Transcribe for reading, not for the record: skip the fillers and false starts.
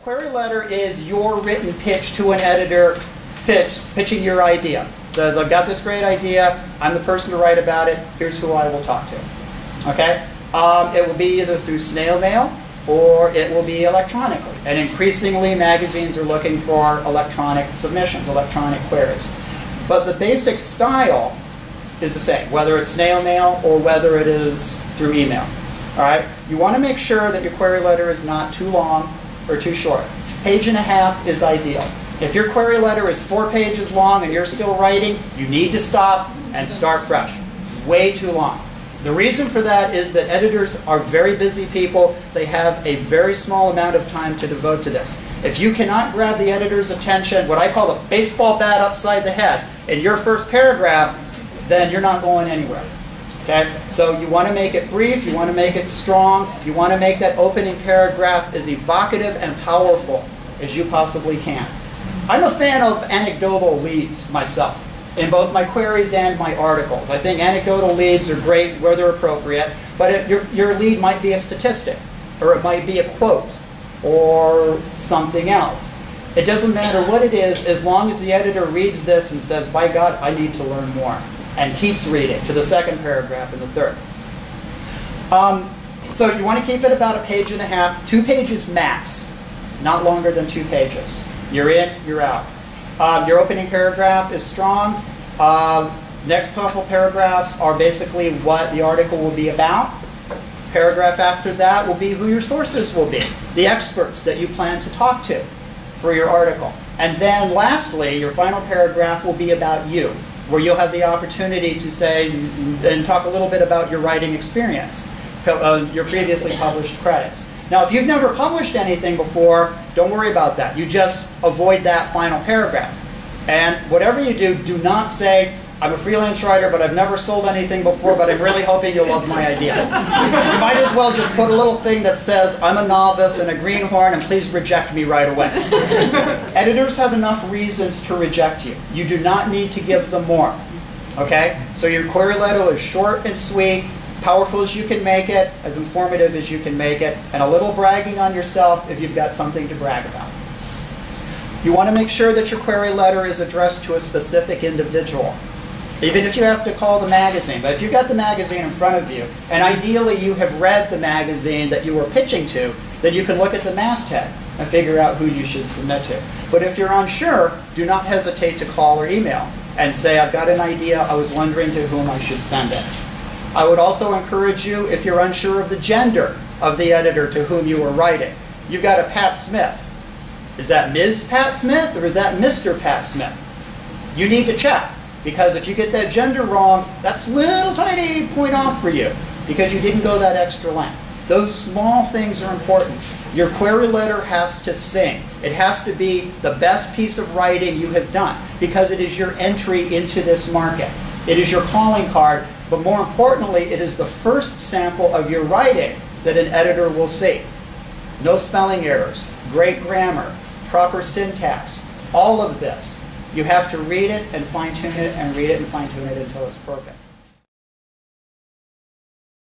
Query letter is your written pitch to an editor, pitching your idea. I've got this great idea. I'm the person to write about it. Here's who I will talk to. Okay? It will be either through snail mail or it will be electronically. And increasingly, magazines are looking for electronic submissions, electronic queries. But the basic style is the same, whether it's snail mail or whether it is through email. All right? You want to make sure that your query letter is not too long or too short. 1.5 pages is ideal. If your query letter is 4 pages long and you're still writing, you need to stop and start fresh. Way too long. The reason for that is that editors are very busy people. They have a very small amount of time to devote to this. If you cannot grab the editor's attention, what I call a baseball bat upside the head, in your first paragraph, then you're not going anywhere. Okay? So you want to make it brief, you want to make it strong, you want to make that opening paragraph as evocative and powerful as you possibly can. I'm a fan of anecdotal leads myself, in both my queries and my articles. I think anecdotal leads are great where they're appropriate, but your lead might be a statistic, or it might be a quote, or something else. It doesn't matter what it is, as long as the editor reads this and says, by God, I need to learn more, and keeps reading to the second paragraph and the third. So you want to keep it about 1.5 pages, 2 pages max, not longer than 2 pages. You're in, you're out. Your opening paragraph is strong. Next couple paragraphs are basically what the article will be about. Paragraph after that will be who your sources will be, the experts that you plan to talk to for your article. And then lastly, your final paragraph will be about you, where you'll have the opportunity to say and talk a little bit about your writing experience, your previously published credits. Now, if you've never published anything before, don't worry about that. You just avoid that final paragraph. And whatever you do, do not say, I'm a freelance writer, but I've never sold anything before, but I'm really hoping you'll love my idea. You might as well just put a little thing that says, I'm a novice and a greenhorn, and please reject me right away. Editors have enough reasons to reject you. You do not need to give them more. Okay? So your query letter is short and sweet, powerful as you can make it, as informative as you can make it, and a little bragging on yourself if you've got something to brag about. You want to make sure that your query letter is addressed to a specific individual, even if you have to call the magazine. But if you've got the magazine in front of you, and ideally you have read the magazine that you were pitching to, then you can look at the masthead and figure out who you should submit to. But if you're unsure, do not hesitate to call or email and say, I've got an idea, I was wondering to whom I should send it. I would also encourage you, if you're unsure of the gender of the editor to whom you are writing. You've got a Pat Smith. Is that Ms. Pat Smith or is that Mr. Pat Smith? You need to check, because if you get that gender wrong, that's a little tiny point off for you because you didn't go that extra length. Those small things are important. Your query letter has to sing. It has to be the best piece of writing you have done because it is your entry into this market. It is your calling card. But more importantly, it is the first sample of your writing that an editor will see. No spelling errors, great grammar, proper syntax, all of this. You have to read it and fine-tune it and read it and fine-tune it until it's perfect.